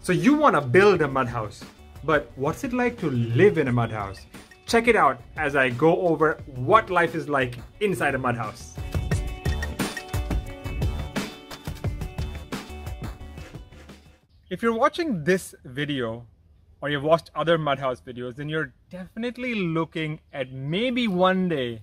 So you want to build a mud house, but what's it like to live in a mud house? Check it out as I go over what life is like inside a mud house. If you're watching this video, or you've watched other mud house videos, then you're definitely looking at maybe one day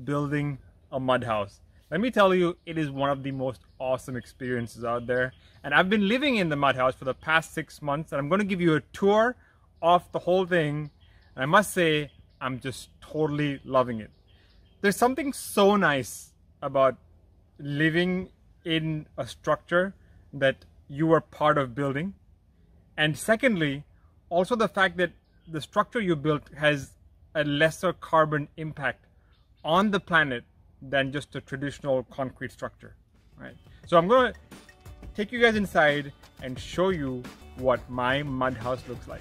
building a mud house. Let me tell you, it is one of the most awesome experiences out there. And I've been living in the mud house for the past 6 months, and I'm going to give you a tour of the whole thing. And I must say, I'm just totally loving it. There's something so nice about living in a structure that you are part of building. And secondly, also the fact that the structure you built has a lesser carbon impact on the planet than just a traditional concrete structure, right? So I'm going to take you guys inside and show you what my mud house looks like.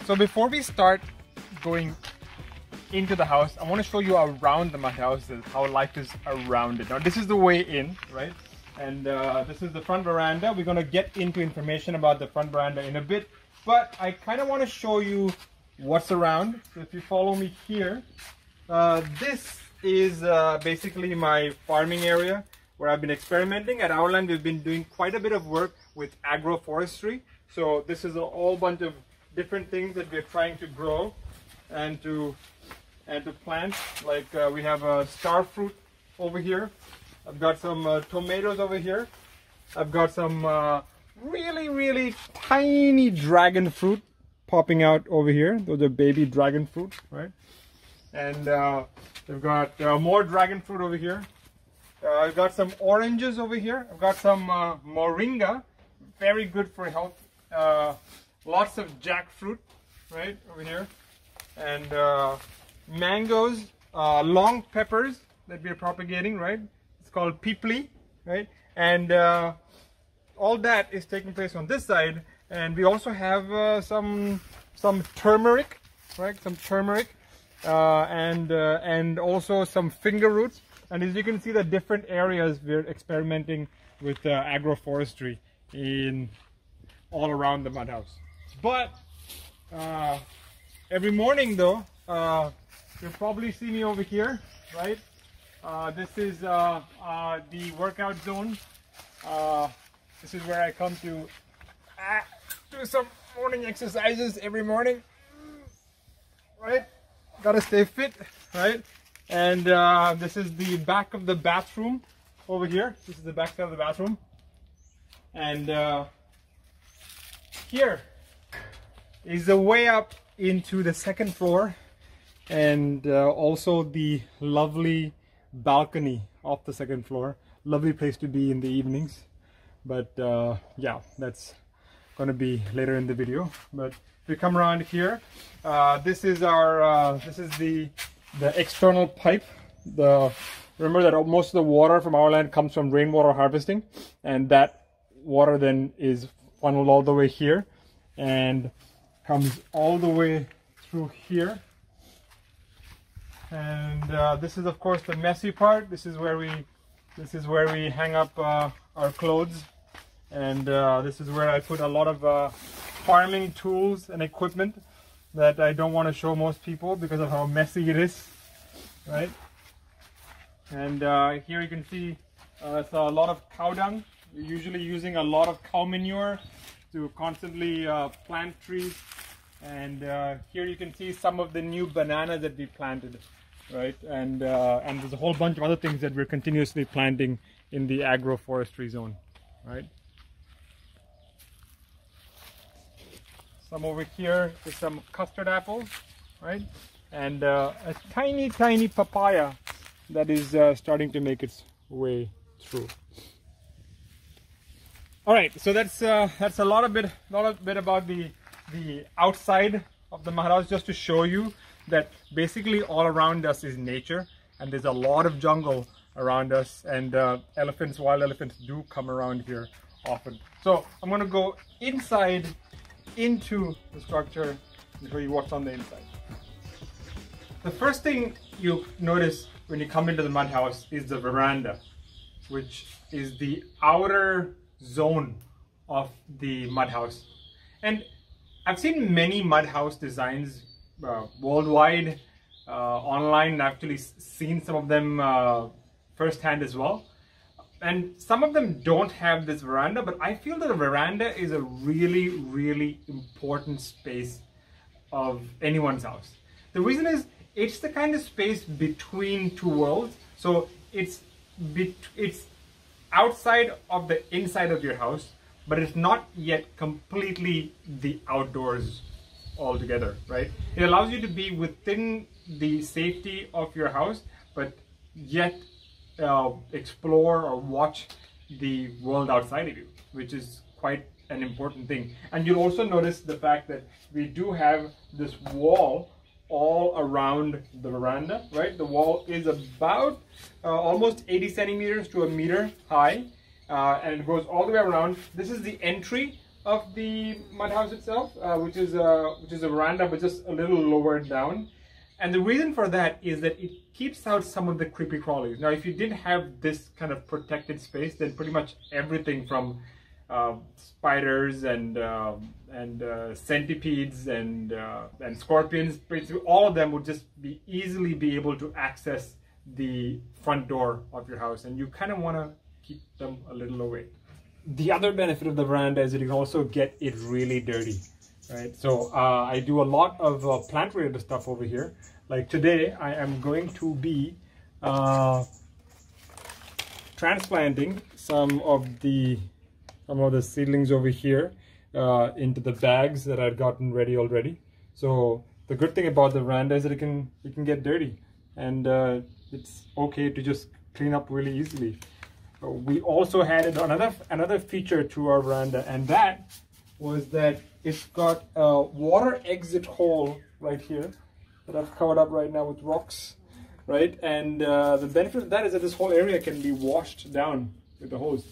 So before we start going into the house, I want to show you around the mud house, how life is around it. Now this is the way in, right? And this is the front veranda. We're going to get into information about the front veranda in a bit, but I kind of want to show you what's around. So if you follow me here, this is basically my farming area where I've been experimenting. At OurLand, we've been doing quite a bit of work with agroforestry. So this is a whole bunch of different things that we're trying to grow and to plant. Like we have a star fruit over here. I've got some tomatoes over here. I've got some really tiny dragon fruit popping out over here. Those are baby dragon fruit, right? And we've got more dragon fruit over here. I've got some oranges over here. I've got some moringa, very good for health. Lots of jackfruit, right, over here. And mangoes, long peppers that we're propagating, right? It's called pipli, right? And all that is taking place on this side. And we also have some turmeric, right? Some turmeric, and also some finger roots. And as you can see, the different areas we're experimenting with agroforestry in all around the mud house. But every morning, though, you'll probably see me over here, right? This is the workout zone. This is where I come to do some morning exercises every morning, right? Gotta stay fit, right? And this is the back of the bathroom over here. This is the back side of the bathroom. And here is the way up into the second floor, and also the lovely balcony off the second floor. Lovely place to be in the evenings. But yeah, that's going to be later in the video. But if we come around here, this is our this is the external pipe. Remember that most of the water from OurLand comes from rainwater harvesting, and that water then is funneled all the way here and comes all the way through here. And this is, of course, the messy part. This is where we hang up our clothes, and this is where I put a lot of farming tools and equipment that I don't want to show most people because of how messy it is, right? And here you can see it's a lot of cow dung. We're usually using a lot of cow manure to constantly plant trees. And here you can see some of the new bananas that we planted, right? And there's a whole bunch of other things that we're continuously planting in the agroforestry zone, right? Some over here is some custard apples, right? And a tiny papaya that is starting to make its way through. All right, so that's a lot bit about the outside of the mud house, just to show you that basically all around us is nature, and there's a lot of jungle around us, and elephants, wild elephants, do come around here often. So I'm going to go inside into the structure and show you what's on the inside. The first thing you notice when you come into the mud house is the veranda, which is the outer zone of the mud house. And I've seen many mud house designs worldwide, online. I've actually seen some of them firsthand as well. And some of them don't have this veranda, but I feel that a veranda is a really, really important space of anyone's house. The reason is it's the kind of space between two worlds. So it's outside of the inside of your house, but it's not yet completely the outdoors altogether, right? It allows you to be within the safety of your house, but yet explore or watch the world outside of you, which is quite an important thing. And you'll also notice the fact that we do have this wall all around the veranda, right? The wall is about almost 80 centimeters to a meter high, and it goes all the way around. This is the entry of the mud house itself, which is a veranda, but just a little lower down. And the reason for that is that it keeps out some of the creepy crawlies. Now, if you didn't have this kind of protected space, then pretty much everything from spiders and centipedes and scorpions, basically all of them would just be easily be able to access the front door of your house, and you kind of want to keep them a little away. The other benefit of the veranda is that you can also get it really dirty. Right, so I do a lot of plant-related stuff over here. Like today, I am going to be transplanting some of the seedlings over here into the bags that I'd gotten ready already. So the good thing about the veranda is that it can get dirty, and it's okay to just clean up really easily. We also added another feature to our veranda, and that was that it's got a water exit hole right here that I've covered up right now with rocks, right? And the benefit of that is that this whole area can be washed down with the hose.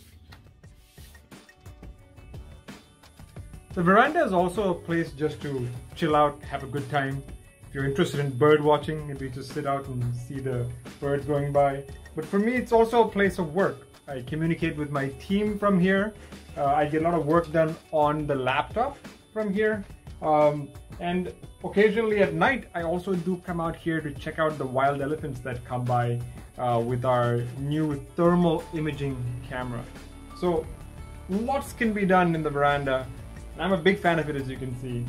The veranda is also a place just to chill out, have a good time. If you're interested in bird watching, maybe just sit out and see the birds going by. But for me, it's also a place of work. I communicate with my team from here. I get a lot of work done on the laptop from here. And occasionally at night, I also do come out here to check out the wild elephants that come by with our new thermal imaging camera. So lots can be done in the veranda. I'm a big fan of it, as you can see.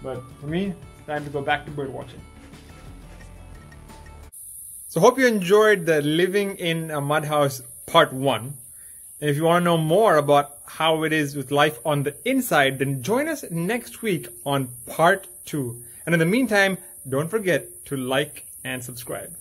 But for me, it's time to go back to bird watching. So hope you enjoyed the living in a mud house part 1. And if you want to know more about how it is with life on the inside, then join us next week on part 2. And in the meantime, don't forget to like and subscribe.